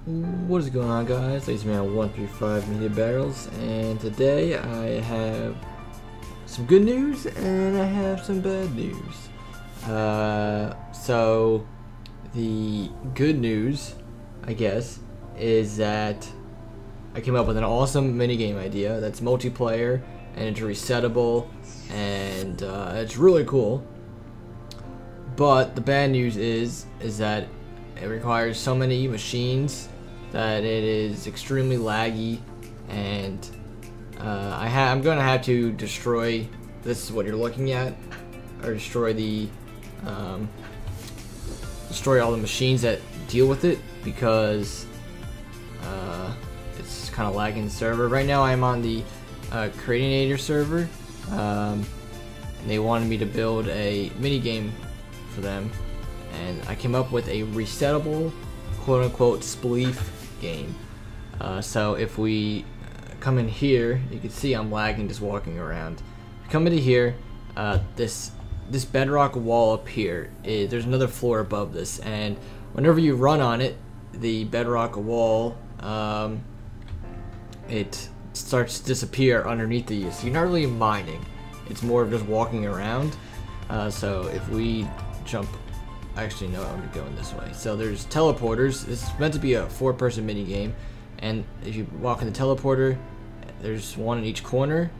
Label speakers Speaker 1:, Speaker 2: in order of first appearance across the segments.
Speaker 1: What is going on, guys? Ladies and gentlemen, 135 Media Barrels, and today I have some good news and I have some bad news. So the good news, I guess, is that I came up with an awesome minigame idea that's multiplayer and it's resettable and it's really cool. But the bad news is that it requires so many machines that it is extremely laggy, and I'm gonna have to destroy. This is what you're looking at, or destroy all the machines that deal with it, because it's kind of lagging the server. Right now, I'm on the Creativerse server, and they wanted me to build a mini game for them, and I came up with a resettable, quote-unquote, SPLEEF game. So if we come in here, you can see I'm lagging just walking around. If you come into here, this bedrock wall up here, there's another floor above this, and whenever you run on it, the bedrock wall, it starts to disappear underneath you. So you're not really mining, it's more of just walking around. So if we jump, actually no, I'm going this way. So there's teleporters. It's meant to be a 4-person mini game, and if you walk in the teleporter, there's one in each corner.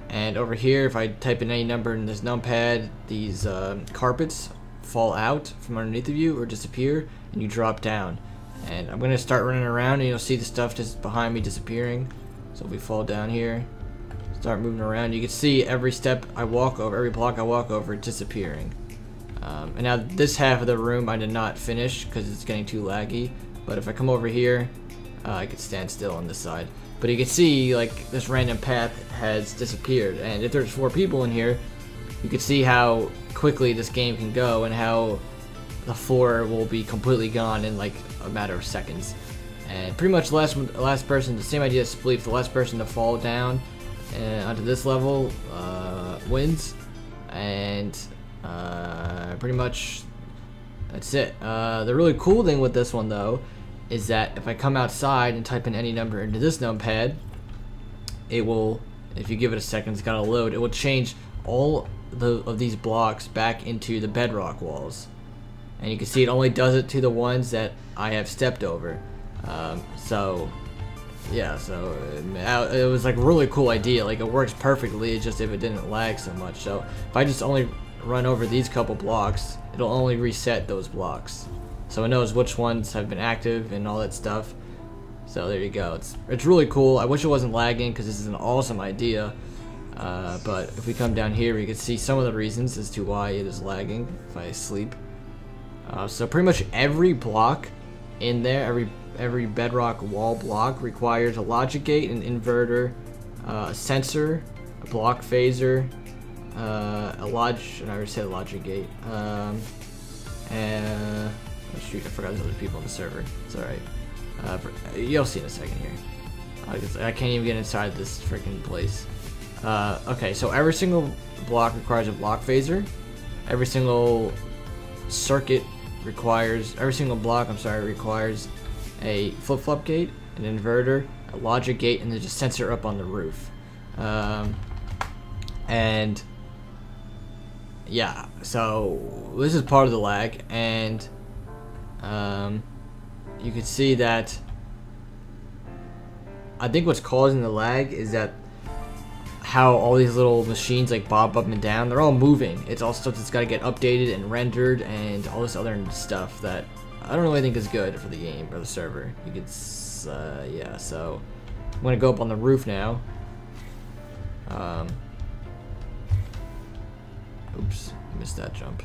Speaker 1: And over here, if I type in any number in this numpad, these carpets fall out from underneath of you or disappear, and you drop down. And I'm gonna start running around, and you'll see the stuff just behind me disappearing. So if we fall down here, start moving around, you can see every step I walk over, every block I walk over, disappearing. And now this half of the room I did not finish because it's getting too laggy. But if I come over here, I could stand still on this side. But you can see, like, this random path has disappeared. And if there's 4 people in here, you can see how quickly this game can go and how the floor will be completely gone in like a matter of seconds. And pretty much the last person, the same idea as SPLEEF, the last person to fall down onto this level wins. And pretty much that's it. The really cool thing with this one, though, is that if I come outside and type in any number into this numpad, it will, if you give it a second, it's gotta load, it will change all of these blocks back into the bedrock walls. And you can see it only does it to the ones that I have stepped over. So yeah, so it was like a really cool idea. Like, it works perfectly, it's just if it didn't lag so much. So if I just only run over these couple blocks, it'll only reset those blocks, so it knows which ones have been active and all that stuff. So there you go. It's really cool. I wish it wasn't lagging because this is an awesome idea. But if we come down here, we can see some of the reasons as to why it is lagging if I sleep. So pretty much every block in there, every bedrock wall block requires a logic gate, an inverter, a sensor, a block phaser, I already said a logic gate, and oh shoot, I forgot there's other people on the server. It's alright. You'll see in a second here. I can't even get inside this freaking place. Okay, so every single block requires a block phaser. Every single block, requires a flip-flop gate, an inverter, a logic gate, and there's a sensor up on the roof. And yeah, so this is part of the lag, and you can see that I think what's causing the lag is that how all these little machines like bob up and down, they're all moving. It's all stuff that's got to get updated and rendered and all this other stuff that I don't really think is good for the game or the server. You could, yeah, so I'm gonna go up on the roof now. Oops, missed that jump.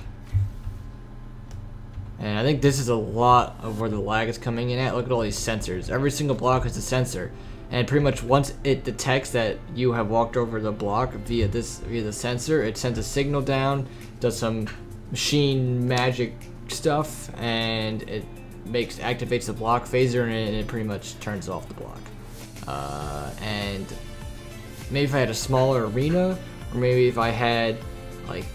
Speaker 1: And I think this is a lot of where the lag is coming in at. Look at all these sensors. Every single block has a sensor, and pretty much once it detects that you have walked over the block via the sensor, it sends a signal down, does some machine magic stuff, and it activates the block phaser, and it pretty much turns off the block. And maybe if I had a smaller arena, or maybe if I had like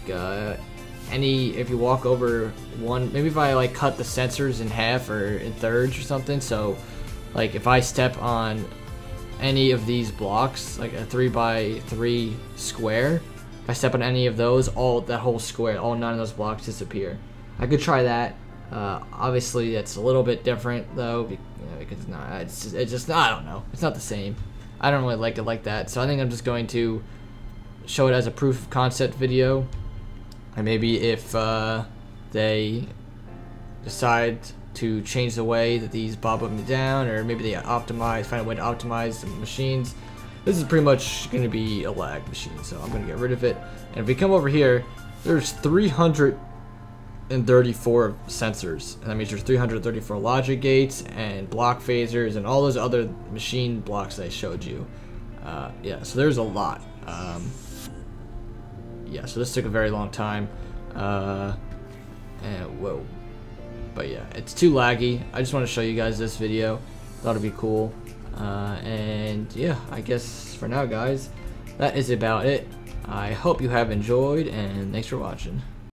Speaker 1: if you walk over one, maybe if I like cut the sensors in half or in thirds or something, so Like if I step on any of these blocks, like a 3x3 square, if I step on any of those, that whole square, all 9 of those blocks disappear. I could try that. Obviously, it's a little bit different though, because it's just I don't know. It's not the same. I don't really like it like that. So I think I'm just going to show it as a proof of concept video, and maybe if they decide to change the way that these bob up and down, or maybe they find a way to optimize the machines. This is pretty much going to be a lag machine, so I'm going to get rid of it. And if we come over here, there's 334 sensors, and that means there's 334 logic gates and block phasers and all those other machine blocks that I showed you. Yeah, so there's a lot. Yeah, so this took a very long time. And whoa. But yeah, it's too laggy. I just want to show you guys this video. Thought it'd be cool. And yeah, I guess for now, guys, that is about it. I hope you have enjoyed, and thanks for watching.